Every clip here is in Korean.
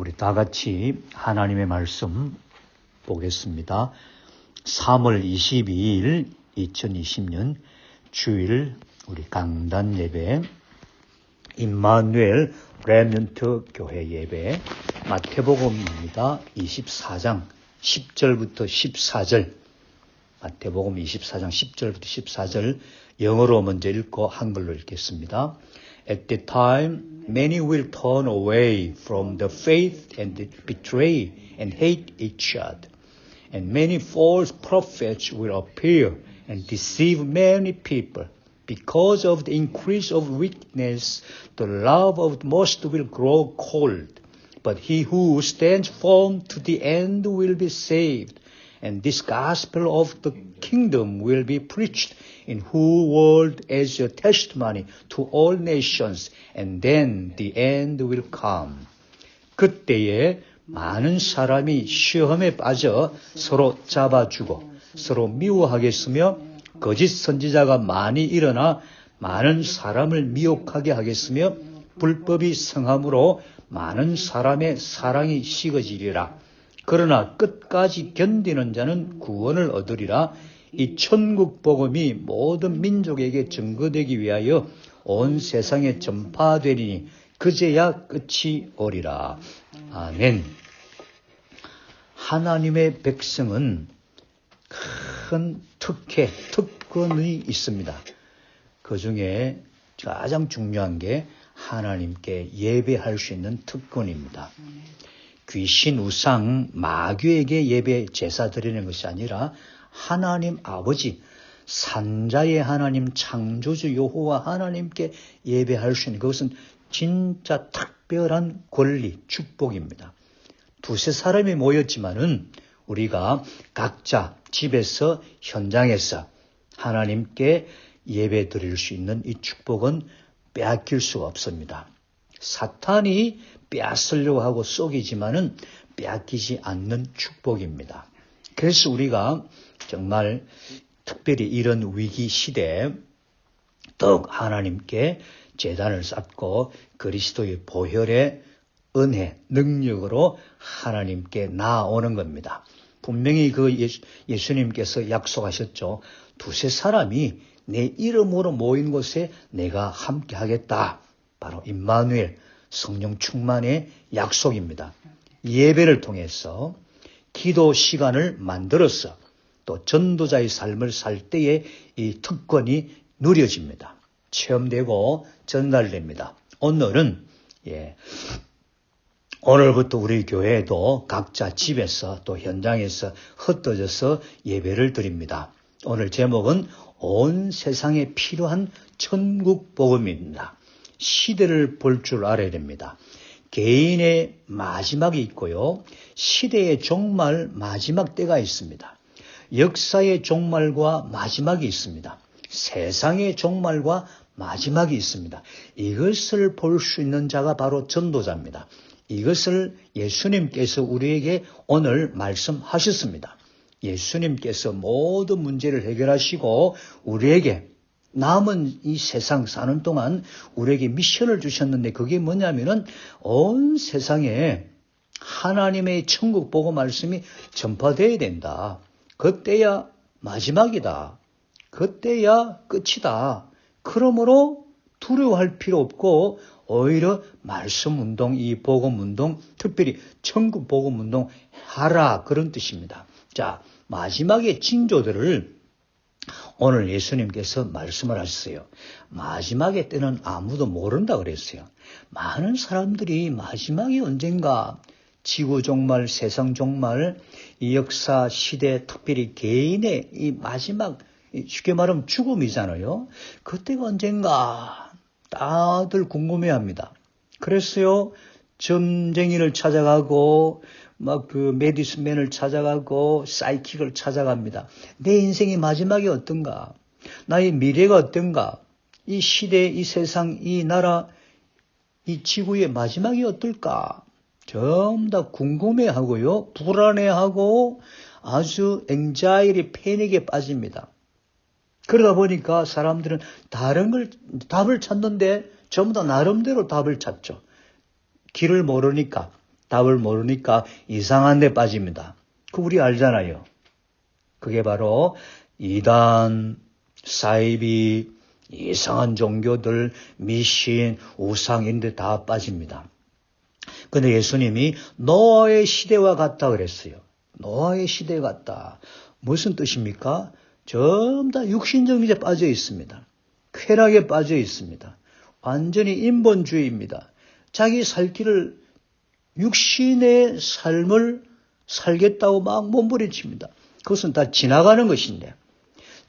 우리 다 같이 하나님의 말씀 보겠습니다. 3월 22일 2020년 주일 우리 강단 예배, 임마누엘 렘넌트 교회 예배, 마태복음입니다. 24장 10절부터 14절, 마태복음 24장 10절부터 14절 영어로 먼저 읽고 한글로 읽겠습니다. At the time, many will turn away from the faith and betray and hate each other. And many false prophets will appear and deceive many people. Because of the increase of wickedness, the love of most will grow cold. But he who stands firm to the end will be saved. And this gospel of the kingdom will be preached in whole world as a testimony to all nations, and then the end will come. 그때에 많은 사람이 시험에 빠져 서로 잡아주고 서로 미워하겠으며 거짓 선지자가 많이 일어나 많은 사람을 미혹하게 하겠으며 불법이 성함으로 많은 사람의 사랑이 식어지리라. 그러나 끝까지 견디는 자는 구원을 얻으리라. 이 천국 복음이 모든 민족에게 증거되기 위하여 온 세상에 전파되리니 그제야 끝이 오리라. 아멘. 하나님의 백성은 큰 특권이 있습니다. 그 중에 가장 중요한 게 하나님께 예배할 수 있는 특권입니다. 귀신, 우상, 마귀에게 예배 제사 드리는 것이 아니라 하나님 아버지, 산자의 하나님, 창조주 여호와 하나님께 예배할 수 있는 그것은 진짜 특별한 권리, 축복입니다. 두세 사람이 모였지만은 우리가 각자 집에서, 현장에서 하나님께 예배 드릴 수 있는 이 축복은 빼앗길 수가 없습니다. 사탄이 빼앗으려고 하고 속이지만은 빼앗기지 않는 축복입니다. 그래서 우리가 정말 특별히 이런 위기 시대에 더욱 하나님께 제단을 쌓고 그리스도의 보혈의 은혜, 능력으로 하나님께 나아오는 겁니다. 분명히 그 예수님께서 약속하셨죠. 두세 사람이 내 이름으로 모인 곳에 내가 함께 하겠다. 바로 임마누엘, 성령 충만의 약속입니다. 예배를 통해서 기도 시간을 만들어서 또 전도자의 삶을 살 때에 이 특권이 누려집니다. 체험되고 전달됩니다. 오늘은 오늘부터 우리 교회도 각자 집에서 또 현장에서 흩어져서 예배를 드립니다. 오늘 제목은 온 세상에 필요한 천국 복음입니다. 시대를 볼 줄 알아야 됩니다. 개인의 마지막이 있고요. 시대의 종말, 마지막 때가 있습니다. 역사의 종말과 마지막이 있습니다. 세상의 종말과 마지막이 있습니다. 이것을 볼 수 있는 자가 바로 전도자입니다. 이것을 예수님께서 우리에게 오늘 말씀하셨습니다. 예수님께서 모든 문제를 해결하시고 우리에게 남은 이 세상 사는 동안 우리에게 미션을 주셨는데 그게 뭐냐면은 온 세상에 하나님의 천국 복음 말씀이 전파되어야 된다. 그때야 마지막이다. 그때야 끝이다. 그러므로 두려워할 필요 없고 오히려 말씀 운동, 이 복음 운동, 특별히 천국 복음 운동 하라 그런 뜻입니다. 자, 마지막의 징조들을 오늘 예수님께서 말씀을 하셨어요. 마지막의 때는 아무도 모른다 그랬어요. 많은 사람들이 마지막이 언젠가 지구 종말, 세상 종말, 이 역사, 시대, 특별히 개인의 이 마지막, 쉽게 말하면 죽음이잖아요. 그때가 언젠가 다들 궁금해합니다. 그랬어요. 점쟁이를 찾아가고 막 그 메디슨맨을 찾아가고 사이킥을 찾아갑니다. 내 인생의 마지막이 어떤가? 나의 미래가 어떤가? 이 시대, 이 세상, 이 나라, 이 지구의 마지막이 어떨까? 전부 다 궁금해하고요. 불안해하고 아주 앵자일이 패닉에 빠집니다. 그러다 보니까 사람들은 다른 걸 답을 찾는데 전부 다 나름대로 답을 찾죠. 길을 모르니까 답을 모르니까 이상한 데 빠집니다. 그 우리 알잖아요. 그게 바로 이단, 사이비, 이상한 종교들, 미신, 우상인데 다 빠집니다. 근데 예수님이 노아의 시대와 같다 그랬어요. 노아의 시대 같다. 무슨 뜻입니까? 전부 다 육신적 미에 빠져 있습니다. 쾌락에 빠져 있습니다. 완전히 인본주의입니다. 자기 살 길을 육신의 삶을 살겠다고 막 몸부림칩니다. 그것은 다 지나가는 것인데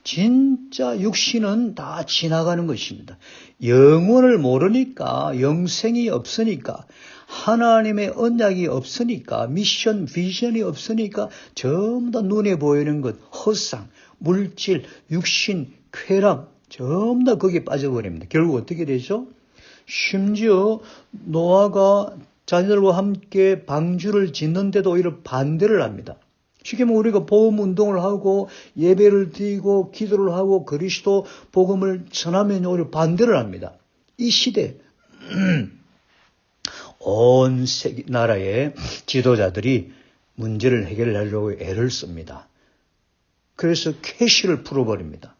진짜 육신은 다 지나가는 것입니다. 영혼을 모르니까 영생이 없으니까 하나님의 언약이 없으니까 미션, 비전이 없으니까 전부 다 눈에 보이는 것, 헛상, 물질, 육신, 쾌락 전부 다 거기에 빠져버립니다. 결국 어떻게 되죠? 심지어 노아가 자녀들과 함께 방주를 짓는데도 오히려 반대를 합니다. 쉽게 말하면 우리가 복음 운동을 하고 예배를 드리고 기도를 하고 그리스도 복음을 전하면 오히려 반대를 합니다. 이 시대 온 세계 나라의 지도자들이 문제를 해결하려고 애를 씁니다. 그래서 캐시를 풀어버립니다.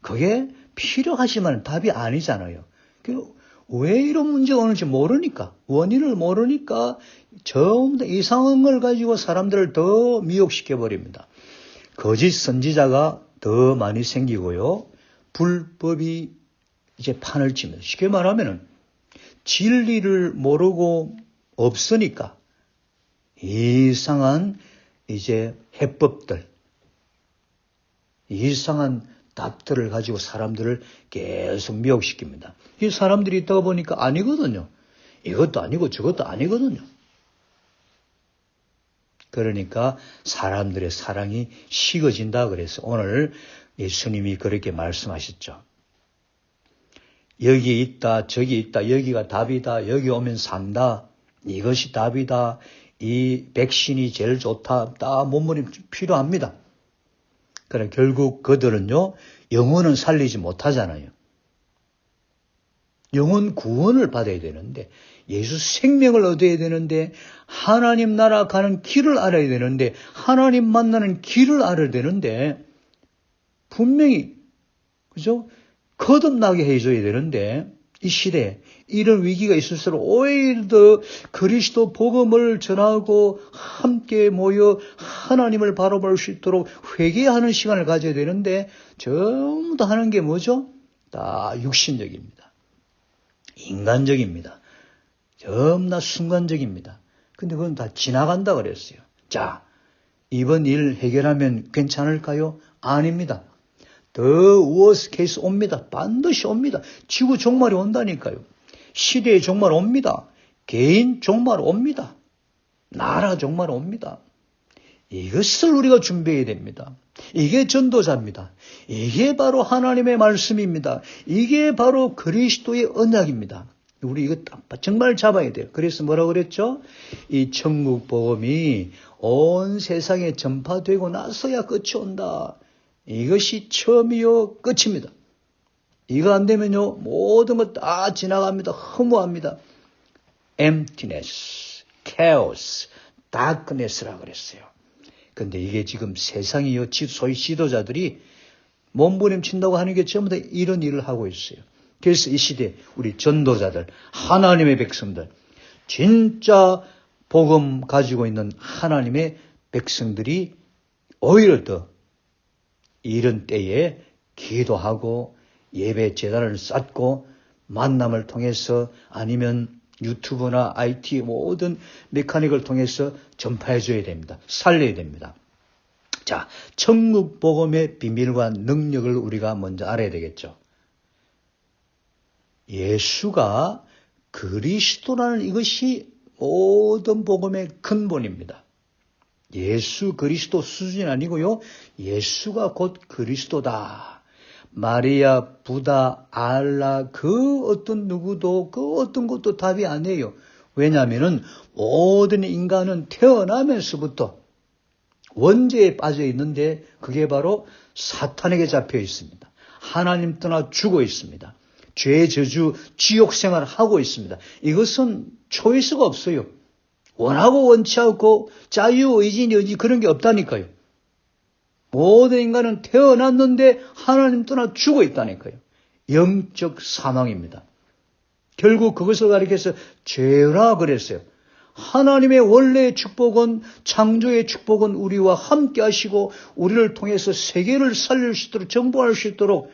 그게 필요하지만 답이 아니잖아요. 왜 이런 문제가 오는지 모르니까, 원인을 모르니까 전부 다 이상한 걸 가지고 사람들을 더 미혹시켜버립니다. 거짓 선지자가 더 많이 생기고요. 불법이 이제 판을 칩니다. 쉽게 말하면은 진리를 모르고 없으니까 이상한 이제 해법들, 이상한 답들을 가지고 사람들을 계속 미혹시킵니다. 이 사람들이 있다가 보니까 아니거든요. 이것도 아니고 저것도 아니거든요. 그러니까 사람들의 사랑이 식어진다 그래서 오늘 예수님이 그렇게 말씀하셨죠. 여기 있다, 저기 있다, 여기가 답이다, 여기 오면 산다, 이것이 답이다, 이 백신이 제일 좋다, 다 몸부림 필요합니다. 그래 결국 그들은요, 영혼은 살리지 못하잖아요. 영혼 구원을 받아야 되는데, 예수 생명을 얻어야 되는데, 하나님 나라 가는 길을 알아야 되는데, 하나님 만나는 길을 알아야 되는데, 분명히, 그죠? 거듭나게 해줘야 되는데, 이 시대에 이런 위기가 있을수록 오히려 더 그리스도 복음을 전하고 함께 모여 하나님을 바라볼 수 있도록 회개하는 시간을 가져야 되는데 전부 다 하는 게 뭐죠? 다 육신적입니다. 인간적입니다. 전부 다 순간적입니다. 근데 그건 다 지나간다 그랬어요. 자, 이번 일 해결하면 괜찮을까요? 아닙니다. 더 worst case 옵니다. 반드시 옵니다. 지구 종말이 온다니까요. 시대의 종말 옵니다. 개인 종말 옵니다. 나라 종말 옵니다. 이것을 우리가 준비해야 됩니다. 이게 전도자입니다. 이게 바로 하나님의 말씀입니다. 이게 바로 그리스도의 언약입니다. 우리 이거 정말 잡아야 돼요. 그래서 뭐라고 그랬죠? 이 천국 복음이 온 세상에 전파되고 나서야 끝이 온다. 이것이 처음이요 끝입니다. 이거 안 되면요 모든 것 다 지나갑니다. 허무합니다. emptiness, chaos, darkness라 그랬어요. 근데 이게 지금 세상이요 소위 지도자들이 몸부림친다고 하는 게 전부 다 이런 일을 하고 있어요. 그래서 이 시대 우리 전도자들, 하나님의 백성들, 진짜 복음 가지고 있는 하나님의 백성들이 오히려 더 이런 때에 기도하고 예배 재단을 쌓고 만남을 통해서 아니면 유튜브나 IT 모든 메카닉을 통해서 전파해줘야 됩니다. 살려야 됩니다. 자, 천국 복음의 비밀과 능력을 우리가 먼저 알아야 되겠죠. 예수가 그리스도라는 이것이 모든 복음의 근본입니다. 예수 그리스도 수준이 아니고요. 예수가 곧 그리스도다. 마리아, 부다, 알라 그 어떤 누구도 그 어떤 것도 답이 아니에요. 왜냐하면은 모든 인간은 태어나면서부터 원죄에 빠져 있는데 그게 바로 사탄에게 잡혀 있습니다. 하나님 떠나 죽어 있습니다. 죄 저주 지옥 생활을 하고 있습니다. 이것은 초이스가 없어요. 원하고 원치 않고 자유의지 그런 게 없다니까요. 모든 인간은 태어났는데 하나님 떠나 죽어 있다니까요. 영적 사망입니다. 결국 그것을 가리켜서 죄라 그랬어요. 하나님의 원래의 축복은, 창조의 축복은 우리와 함께 하시고 우리를 통해서 세계를 살릴 수 있도록, 정복할 수 있도록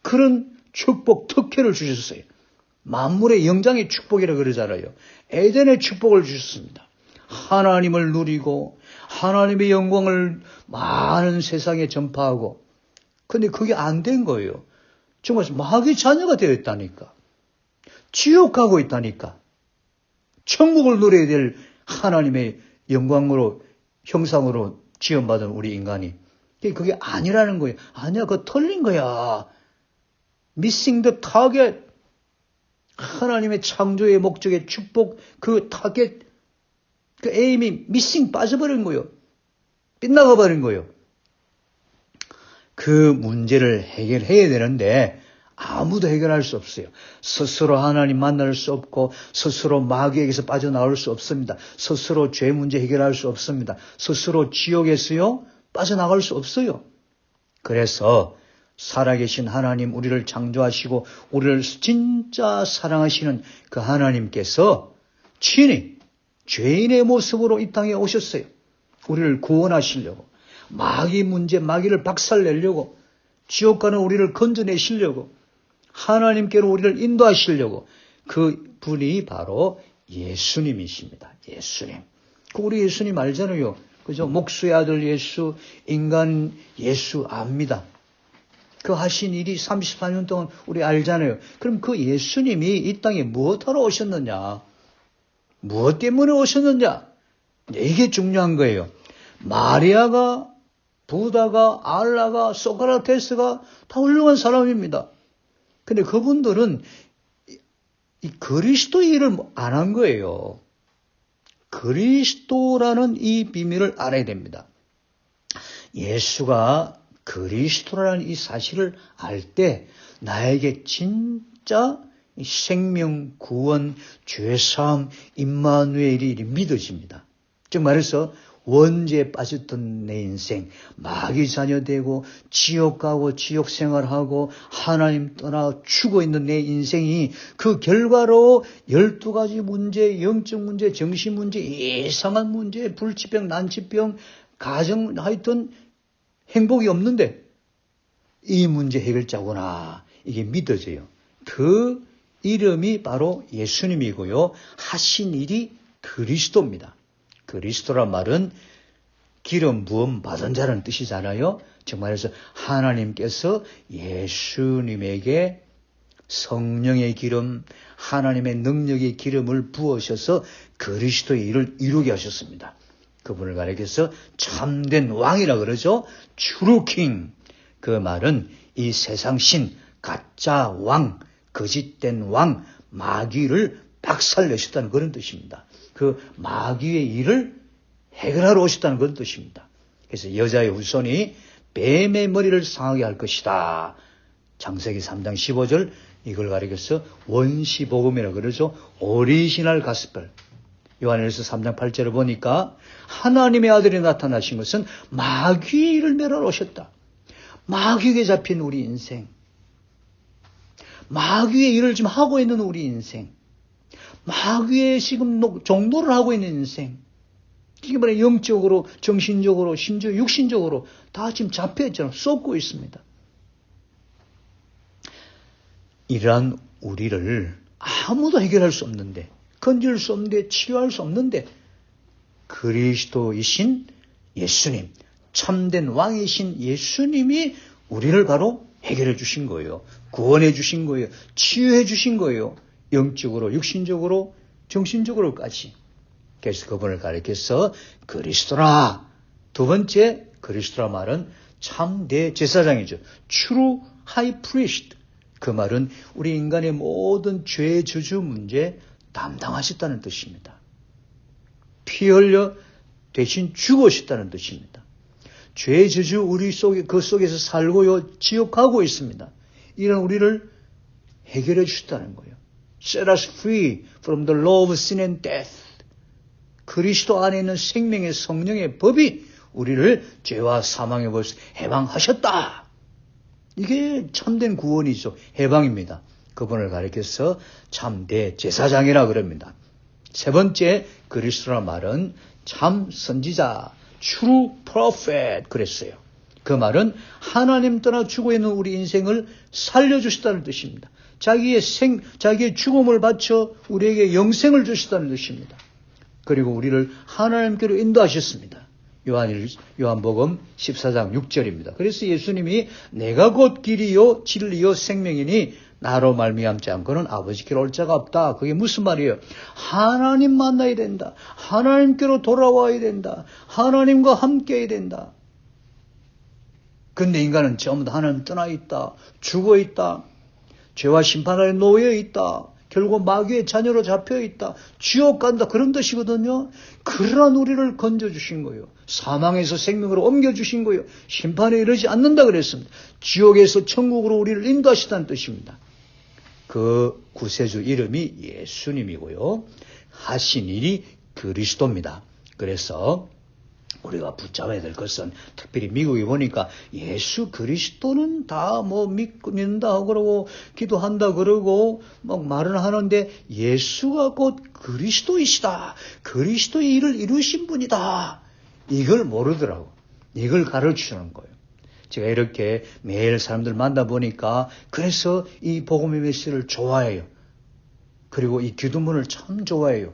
그런 축복, 특혜를 주셨어요. 만물의 영장의 축복이라 그러잖아요. 에덴의 축복을 주셨습니다. 하나님을 누리고 하나님의 영광을 많은 세상에 전파하고, 근데 그게 안 된 거예요. 정말 마귀 자녀가 되어 있다니까. 지옥 가고 있다니까. 천국을 누려야 될 하나님의 영광으로, 형상으로 지원받은 우리 인간이. 그게 아니라는 거예요. 아니야, 그거 틀린 거야. Missing the target. 하나님의 창조의 목적의 축복, 그 타겟, 그 에임이 미싱 빠져버린 거예요. 빗나가 버린 거예요. 그 문제를 해결해야 되는데 아무도 해결할 수 없어요. 스스로 하나님 만날 수 없고 스스로 마귀에게서 빠져나올 수 없습니다. 스스로 죄 문제 해결할 수 없습니다. 스스로 지옥에서요 빠져나갈 수 없어요. 그래서 살아계신 하나님, 우리를 창조하시고 우리를 진짜 사랑하시는 그 하나님께서 친히 죄인의 모습으로 이 땅에 오셨어요. 우리를 구원하시려고, 마귀 문제, 마귀를 박살내려고, 지옥 가는 우리를 건져내시려고, 하나님께로 우리를 인도하시려고. 그 분이 바로 예수님이십니다. 예수님. 우리 예수님 알잖아요. 그죠? 목수의 아들 예수, 인간 예수 압니다. 그 하신 일이 34년 동안 우리 알잖아요. 그럼 그 예수님이 이 땅에 무엇하러 오셨느냐? 무엇 때문에 오셨느냐? 이게 중요한 거예요. 마리아가, 부다가, 알라가, 소크라테스가 다 훌륭한 사람입니다. 근데 그분들은 이 그리스도의 일을 안 한 거예요. 그리스도라는 이 비밀을 알아야 됩니다. 예수가 그리스도라는 이 사실을 알 때 나에게 진짜 생명, 구원, 죄사함, 임마누엘이 믿어집니다. 즉 말해서 원죄에 빠졌던 내 인생, 마귀 자녀 되고 지옥 가고 지옥 생활하고 하나님 떠나 죽어 있는 내 인생이 그 결과로 12가지 문제, 영적 문제, 정신 문제, 이상한 문제, 불치병, 난치병, 가정, 하여튼 행복이 없는데 이 문제 해결자구나. 이게 믿어져요. 그 이름이 바로 예수님이고요. 하신 일이 그리스도입니다. 그리스도란 말은 기름 부음 받은 자라는 뜻이잖아요. 정말해서 하나님께서 예수님에게 성령의 기름, 하나님의 능력의 기름을 부으셔서 그리스도의 일을 이루게 하셨습니다. 그분을 가리켜서 참된 왕이라 그러죠. True King. 그 말은 이 세상 신, 가짜 왕, 거짓된 왕, 마귀를 박살내셨다는 그런 뜻입니다. 그 마귀의 일을 해결하러 오셨다는 그런 뜻입니다. 그래서 여자의 후손이 뱀의 머리를 상하게 할 것이다. 창세기 3장 15절 이걸 가리켜서 원시복음이라고 그러죠. 오리지널 가스펠. 요한일서 3장 8절을 보니까 하나님의 아들이 나타나신 것은 마귀를 멸하러 오셨다. 마귀에게 잡힌 우리 인생, 마귀의 일을 지금 하고 있는 우리 인생, 마귀의 지금 종노를 하고 있는 인생, 이게 뭐냐, 영적으로, 정신적으로, 심지어 육신적으로 다 지금 잡혀있잖아요. 쏟고 있습니다. 이러한 우리를 아무도 해결할 수 없는데, 건질 수 없는데, 치유할 수 없는데, 그리스도이신 예수님, 참된 왕이신 예수님이 우리를 바로 해결해 주신 거예요. 구원해 주신 거예요. 치유해 주신 거예요. 영적으로, 육신적으로, 정신적으로까지. 그래서 그분을 가리켜서 그리스도라. 두 번째 그리스도라 말은 참대 제사장이죠. True High Priest. 그 말은 우리 인간의 모든 죄 저주 문제 담당하셨다는 뜻입니다. 피 흘려 대신 죽으셨다는 뜻입니다. 죄 저주 우리 속에 그 속에서 살고요 지옥하고 있습니다. 이런 우리를 해결해 주셨다는 거예요. set us free from the law of sin and death. 그리스도 안에 있는 생명의 성령의 법이 우리를 죄와 사망의 법에서 해방하셨다. 이게 참된 구원이죠. 해방입니다. 그분을 가리켜서 참대 제사장이라 그럽니다. 세 번째, 그리스도란 말은 참 선지자, true prophet 그랬어요. 그 말은 하나님 떠나 죽어 있는 우리 인생을 살려주시다는 뜻입니다. 자기의 죽음을 바쳐 우리에게 영생을 주시다는 뜻입니다. 그리고 우리를 하나님께로 인도하셨습니다. 요한복음 14장 6절입니다. 그래서 예수님이 내가 곧 길이요 진리요 생명이니 나로 말미암지 않고는 아버지께로 올 자가 없다. 그게 무슨 말이에요? 하나님 만나야 된다. 하나님께로 돌아와야 된다. 하나님과 함께 해야 된다. 근데 인간은 전부 다 하나님 떠나 있다. 죽어 있다. 죄와 심판 아래 놓여 있다. 결국 마귀의 자녀로 잡혀 있다. 지옥 간다. 그런 뜻이거든요. 그러한 우리를 건져주신 거예요. 사망에서 생명으로 옮겨주신 거예요. 심판에 이르지 않는다 그랬습니다. 지옥에서 천국으로 우리를 인도하시다는 뜻입니다. 그 구세주 이름이 예수님이고요. 하신 일이 그리스도입니다. 그래서 우리가 붙잡아야 될 것은 특별히 미국에 보니까 예수 그리스도는 다 믿는다 그러고 기도한다 그러고 막 말은 하는데 예수가 곧 그리스도이시다. 그리스도의 일을 이루신 분이다. 이걸 모르더라고. 이걸 가르치는 거예요. 제가 이렇게 매일 사람들 만나보니까 그래서 이 복음의 메시지를 좋아해요. 그리고 이 기도문을 참 좋아해요.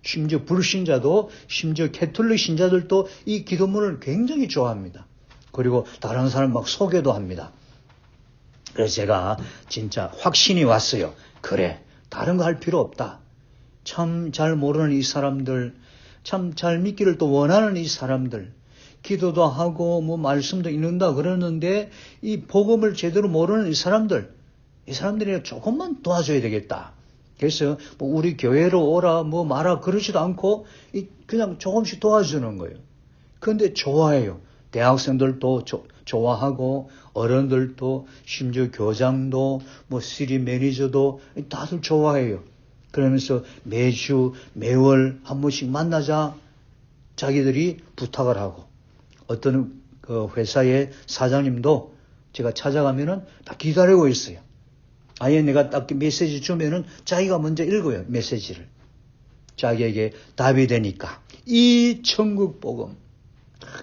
심지어 불신자도 심지어 캐톨릭 신자들도 이 기도문을 굉장히 좋아합니다. 그리고 다른 사람 막 소개도 합니다. 그래서 제가 진짜 확신이 왔어요. 그래, 다른 거 할 필요 없다. 참 잘 모르는 이 사람들, 참 잘 믿기를 또 원하는 이 사람들, 기도도 하고 말씀도 읽는다 그러는데 이 복음을 제대로 모르는 이 사람들이 조금만 도와줘야 되겠다. 그래서 우리 교회로 오라 마라 그러지도 않고 그냥 조금씩 도와주는 거예요. 그런데 좋아해요. 대학생들도 좋아하고 어른들도 심지어 교장도 시리 매니저도 다들 좋아해요. 그러면서 매월 한 번씩 만나자 자기들이 부탁을 하고 어떤 그 회사의 사장님도 제가 찾아가면은 다 기다리고 있어요. 아예 내가 딱 메시지 주면은 자기가 먼저 읽어요, 메시지를. 자기에게 답이 되니까. 이 천국 복음.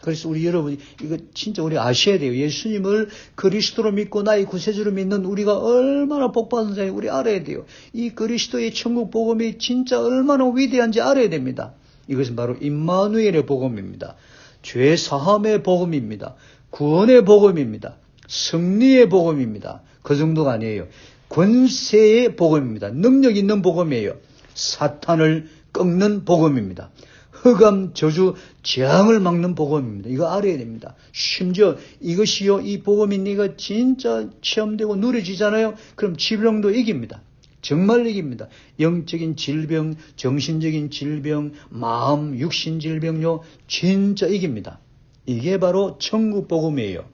그래서 우리 여러분, 이거 진짜 우리 아셔야 돼요. 예수님을 그리스도로 믿고 나의 구세주로 믿는 우리가 얼마나 복받은 자인지 우리 알아야 돼요. 이 그리스도의 천국 복음이 진짜 얼마나 위대한지 알아야 됩니다. 이것은 바로 임마누엘의 복음입니다. 죄 사함의 복음입니다. 구원의 복음입니다. 승리의 복음입니다. 그 정도가 아니에요. 권세의 복음입니다. 능력 있는 복음이에요. 사탄을 꺾는 복음입니다. 흑암, 저주, 재앙을 막는 복음입니다. 이거 알아야 됩니다. 심지어 이것이요, 이 복음이 네가 진짜 체험되고 누려지잖아요. 그럼 질병도 이깁니다. 정말 이깁니다. 영적인 질병, 정신적인 질병, 마음, 육신 질병요, 진짜 이깁니다. 이게 바로 천국 복음이에요.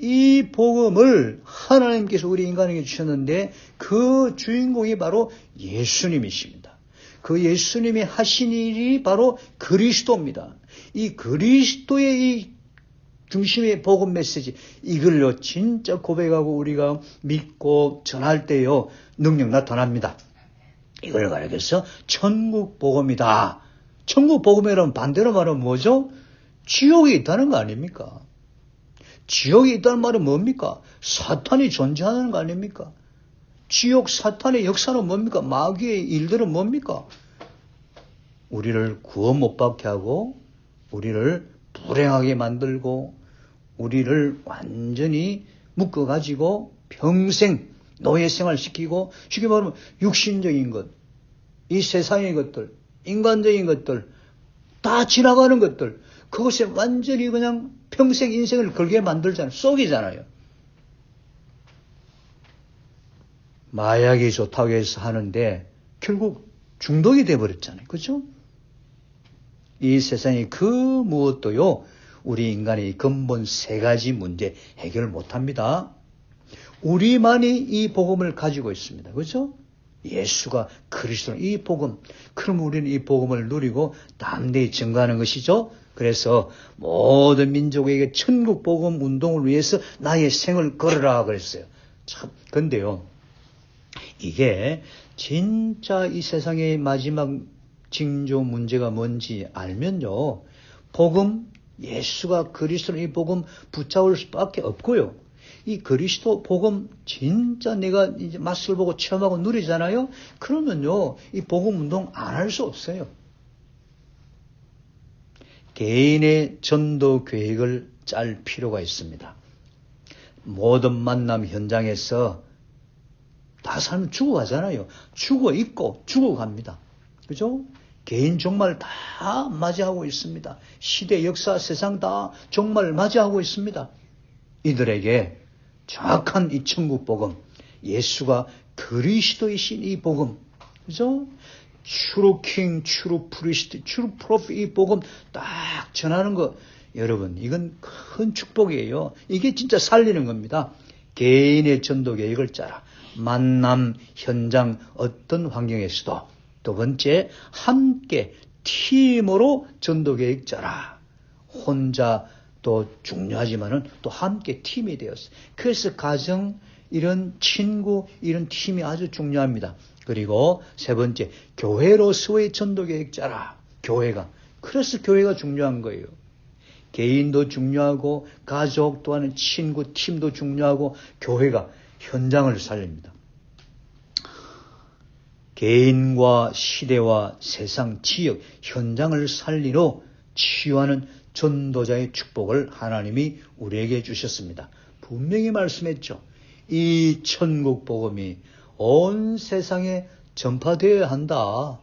이 복음을 하나님께서 우리 인간에게 주셨는데 그 주인공이 바로 예수님이십니다. 그 예수님이 하신 일이 바로 그리스도입니다. 이 그리스도의 이 중심의 복음 메시지, 이걸로 진짜 고백하고 우리가 믿고 전할 때요, 능력 나타납니다. 이걸 가리켜서 천국 복음이다. 천국 복음이라면 반대로 말하면 뭐죠? 지옥이 있다는 거 아닙니까? 지옥이 있다는 말은 뭡니까? 사탄이 존재하는 거 아닙니까? 지옥 사탄의 역사는 뭡니까? 마귀의 일들은 뭡니까? 우리를 구원 못 받게 하고 우리를 불행하게 만들고 우리를 완전히 묶어가지고 평생 노예생활 시키고 쉽게 말하면 육신적인 것, 이 세상의 것들, 인간적인 것들, 다 지나가는 것들, 그것에 완전히 그냥 평생 인생을 걸게 만들잖아요. 쏘기잖아요. 마약이 좋다고 해서 하는데 결국 중독이 돼버렸잖아요. 그렇죠? 이 세상에 그 무엇도요, 우리 인간의 근본 세 가지 문제 해결 못합니다. 우리만이 이 복음을 가지고 있습니다. 그렇죠? 예수가 그리스도, 이 복음. 그럼 우리는 이 복음을 누리고 담대히 증거하는 것이죠. 그래서 모든 민족에게 천국 복음 운동을 위해서 나의 생을 걸어라 그랬어요. 참, 근데요, 이게 진짜 이 세상의 마지막 징조 문제가 뭔지 알면요, 복음, 예수가 그리스도, 이 복음 붙잡을 수밖에 없고요. 이 그리스도 복음 진짜 내가 이제 맛을 보고 체험하고 누리잖아요. 그러면요, 이 복음 운동 안 할 수 없어요. 개인의 전도 계획을 짤 필요가 있습니다. 모든 만남 현장에서 다 사람 죽어가잖아요. 죽어 있고 죽어갑니다. 그죠? 개인 종말 다 맞이하고 있습니다. 시대, 역사, 세상 다 종말 맞이하고 있습니다. 이들에게 정확한 이 천국 복음, 예수가 그리스도이신 이 복음, 그죠? 트루 킹, 트루 프리스트, 트루 프로핏, 이 복음 딱 전하는 거, 여러분, 이건 큰 축복이에요. 이게 진짜 살리는 겁니다. 개인의 전도 계획을 짜라. 만남, 현장, 어떤 환경에서도. 두 번째, 함께 팀으로 전도 계획 짜라. 혼자 또 중요하지만은 또 함께 팀이 되었어요. 그래서 가정, 이런 친구, 이런 팀이 아주 중요합니다. 그리고 세 번째, 교회로서의 전도 계획 짜라. 교회가. 그래서 교회가 중요한 거예요. 개인도 중요하고 가족 또한 친구, 팀도 중요하고 교회가 현장을 살립니다. 개인과 시대와 세상, 지역, 현장을 살리러 치유하는 전도자의 축복을 하나님이 우리에게 주셨습니다. 분명히 말씀했죠. 이 천국 복음이 온 세상에 전파되어야 한다.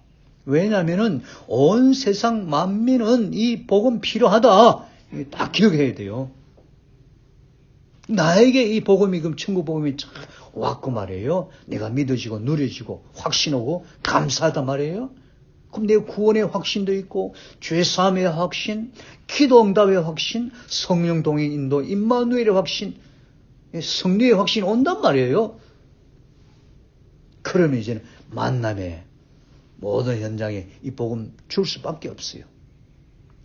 왜냐하면 온 세상 만민은 이 복음 필요하다. 딱 기억해야 돼요. 나에게 이 복음이, 그럼 천국 복음이 왔고 말이에요. 내가 믿어지고 누려지고 확신하고 감사하다 말이에요. 그럼 내 구원의 확신도 있고 죄사함의 확신, 기도 응답의 확신, 성령 동행 인도, 임마누엘의 확신, 성령의 확신이 온단 말이에요. 그러면 이제는 만남에 모든 현장에 이 복음 줄 수밖에 없어요.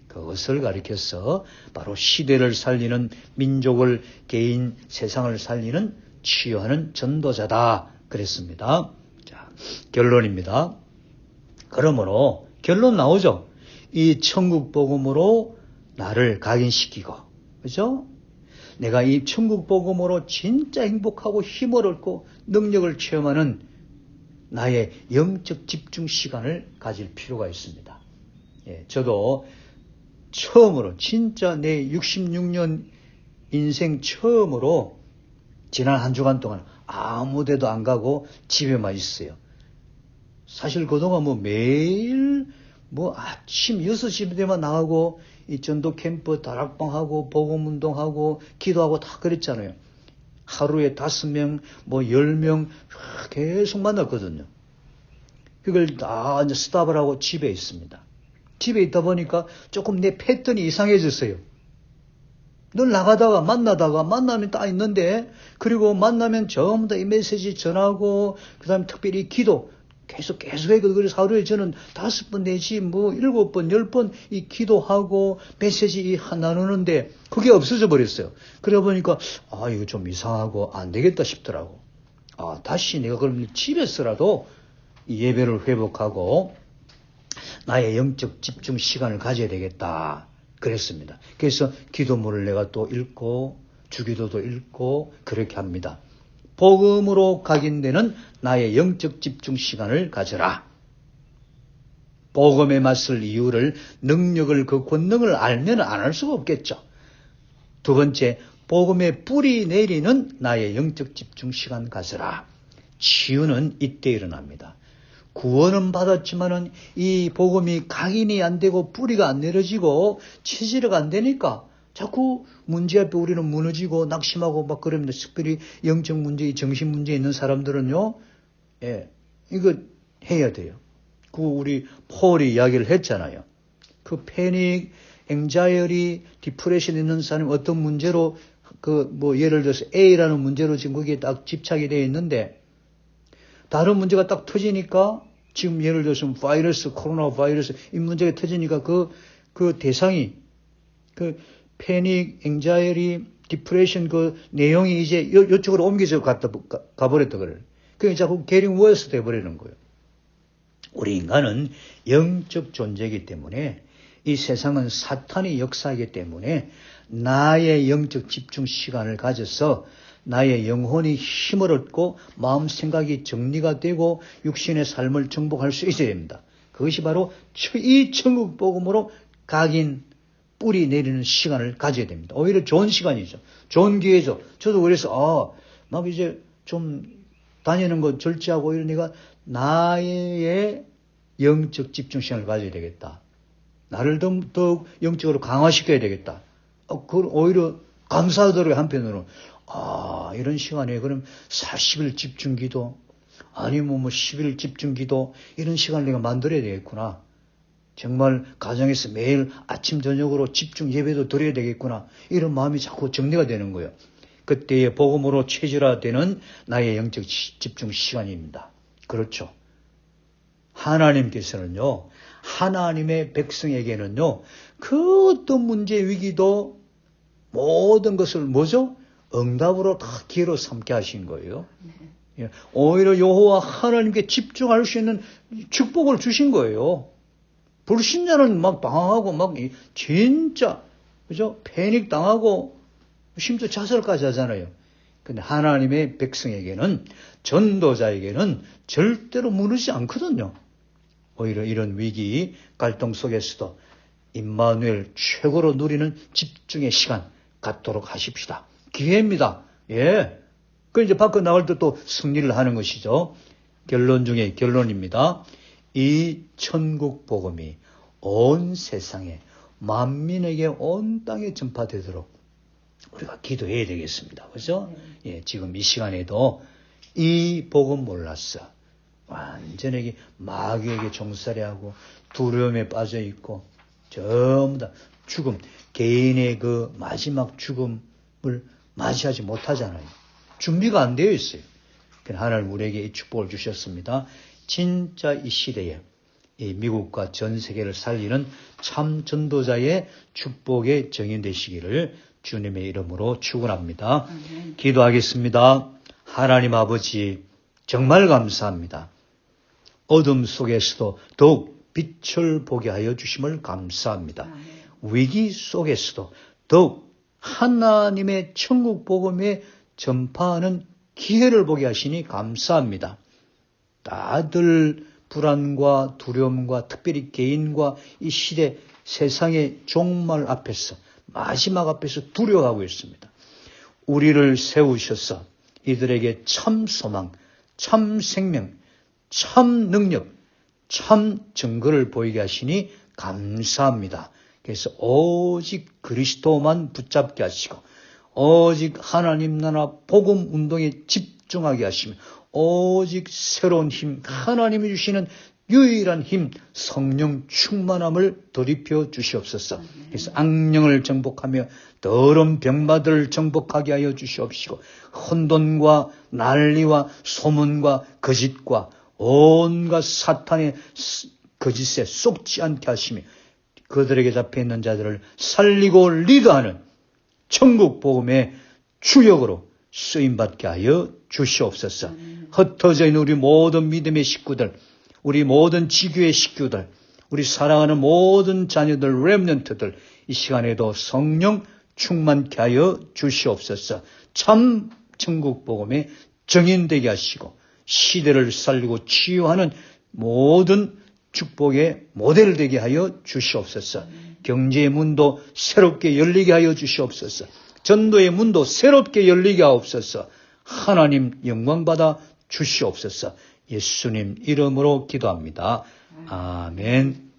그것을 가리켜서 바로 시대를 살리는, 민족을, 개인, 세상을 살리는 치유하는 전도자다 그랬습니다. 자, 결론입니다. 그러므로 결론 나오죠. 이 천국 복음으로 나를 각인시키고, 그죠? 내가 이 천국 복음으로 진짜 행복하고 힘을 얻고 능력을 체험하는 나의 영적 집중 시간을 가질 필요가 있습니다. 예, 저도 처음으로 진짜 내 66년 인생 처음으로 지난 한 주간 동안 아무 데도 안 가고 집에만 있어요. 사실 그동안 매일 아침 6시 되만 나가고 이 전도 캠프 다락방하고 복음 운동하고 기도하고 다 그랬잖아요. 하루에 5명, 10명 계속 만났거든요. 그걸 다 이제 스탑을 하고 집에 있습니다. 집에 있다 보니까 조금 내 패턴이 이상해졌어요. 늘 나가다가 만나면 딱 있는데, 그리고 만나면 전부 다 이 메시지 전하고, 그 다음에 특별히 기도 계속 해거든요. 그래서 하루에 저는 5번 내지 7번, 10번 이 기도하고 메시지 나누는데 그게 없어져 버렸어요. 그러다 보니까 이거 좀 이상하고 안 되겠다 싶더라고. 다시 내가 그럼 집에서라도 이 예배를 회복하고 나의 영적 집중 시간을 가져야 되겠다 그랬습니다. 그래서 기도문을 내가 또 읽고 주기도도 읽고 그렇게 합니다. 복음으로 각인되는 나의 영적 집중 시간을 가져라. 복음의 맛을, 이유를, 능력을, 그 권능을 알면 안 할 수가 없겠죠. 두 번째, 복음의 뿌리 내리는 나의 영적 집중 시간 가져라. 치유는 이때 일어납니다. 구원은 받았지만은 이 복음이 각인이 안 되고 뿌리가 안 내려지고 체질화가 안 되니까 자꾸 문제 앞에 우리는 무너지고 낙심하고 막 그럽니다. 특별히 영적 문제, 정신 문제 있는 사람들은요, 이거 해야 돼요. 그 우리 폴이 이야기를 했잖아요. 그 패닉, 앵자이어리, 디프레션 있는 사람이 어떤 문제로 예를 들어서 A라는 문제로 지금 거기에 딱 집착이 되어 있는데 다른 문제가 딱 터지니까 지금 예를 들어서 바이러스, 코로나 바이러스 이 문제가 터지니까 그 대상이 그 패닉, 앵자이리, 디프레션 그 내용이 이제 이쪽으로 옮겨져 가버렸다 그래요. 그게 자꾸 getting worse 돼버리는 거예요. 우리 인간은 영적 존재이기 때문에 이 세상은 사탄이 역사하기 때문에 나의 영적 집중 시간을 가져서 나의 영혼이 힘을 얻고 마음 생각이 정리가 되고 육신의 삶을 정복할 수 있어야 됩니다. 그것이 바로 이 천국 복음으로 각인 뿌리 내리는 시간을 가져야 됩니다. 오히려 좋은 시간이죠. 좋은 기회죠. 저도 그래서 막 이제 좀 다니는 거 절제하고 이러니까 나의 영적 집중 시간을 가져야 되겠다. 나를 더욱 영적으로 강화시켜야 되겠다. 그걸 오히려 감사하더라고요. 한편으로는 이런 시간에 그럼 40일 집중 기도 아니면 10일 집중 기도 이런 시간을 내가 만들어야 되겠구나. 정말 가정에서 매일 아침 저녁으로 집중 예배도 드려야 되겠구나. 이런 마음이 자꾸 정리가 되는 거예요. 그때의 복음으로 체질화되는 나의 영적 집중 시간입니다. 그렇죠. 하나님께서는요, 하나님의 백성에게는요, 그 어떤 문제 위기도 모든 것을 뭐죠? 응답으로 다 기회로 삼게 하신 거예요. 네. 오히려 여호와 하나님께 집중할 수 있는 축복을 주신 거예요. 불신자는 막 방황하고 막 진짜 그죠? 패닉 당하고 심지어 자살까지 하잖아요. 근데 하나님의 백성에게는 전도자에게는 절대로 무너지지 않거든요. 오히려 이런 위기 갈등 속에서도 임마누엘 최고로 누리는 집중의 시간 갖도록 하십시다. 기회입니다. 예. 그 이제 밖에 나갈 때 또 승리를 하는 것이죠. 결론 중에 결론입니다. 이 천국 복음이 온 세상에 만민에게 온 땅에 전파되도록 우리가 기도해야 되겠습니다. 그죠? 예, 지금 이 시간에도 이 복음 몰랐어. 완전히 마귀에게 종살이하고 두려움에 빠져 있고 전부 다 죽음, 개인의 그 마지막 죽음을 맞이하지 못하잖아요. 준비가 안 되어 있어요. 하나님 우리에게 이 축복을 주셨습니다. 진짜 이 시대에 이 미국과 전 세계를 살리는 참 전도자의 축복의 정인 되시기를 주님의 이름으로 축원합니다. 기도하겠습니다. 하나님 아버지 정말 감사합니다. 어둠 속에서도 더욱 빛을 보게 하여 주심을 감사합니다. 위기 속에서도 더욱 하나님의 천국 복음에 전파하는 기회를 보게 하시니 감사합니다. 다들 불안과 두려움과 특별히 개인과 이 시대 세상의 종말 앞에서 마지막 앞에서 두려워하고 있습니다. 우리를 세우셔서 이들에게 참 소망, 참 생명, 참 능력, 참 증거를 보이게 하시니 감사합니다. 그래서 오직 그리스도만 붙잡게 하시고 오직 하나님 나라 복음 운동에 집중하게 하시며 오직 새로운 힘, 하나님이 주시는 유일한 힘, 성령 충만함을 돌입혀 주시옵소서. 그래서 악령을 정복하며 더러운 병마들을 정복하게 하여 주시옵시고 혼돈과 난리와 소문과 거짓과 온갖 사탄의 거짓에 속지 않게 하시며 그들에게 잡혀있는 자들을 살리고 리드하는 천국 복음의 주역으로 쓰임받게 하여 주시옵소서. 흩어져 있는 우리 모든 믿음의 식구들, 우리 모든 지교의 식구들, 우리 사랑하는 모든 자녀들, 렘넌트들 이 시간에도 성령 충만케 하여 주시옵소서. 참 천국 복음의 정인되게 하시고 시대를 살리고 치유하는 모든 축복의 모델 되게 하여 주시옵소서. 경제의 문도 새롭게 열리게 하여 주시옵소서. 전도의 문도 새롭게 열리게 하옵소서. 하나님 영광받아 주시옵소서. 예수님 이름으로 기도합니다. 아멘.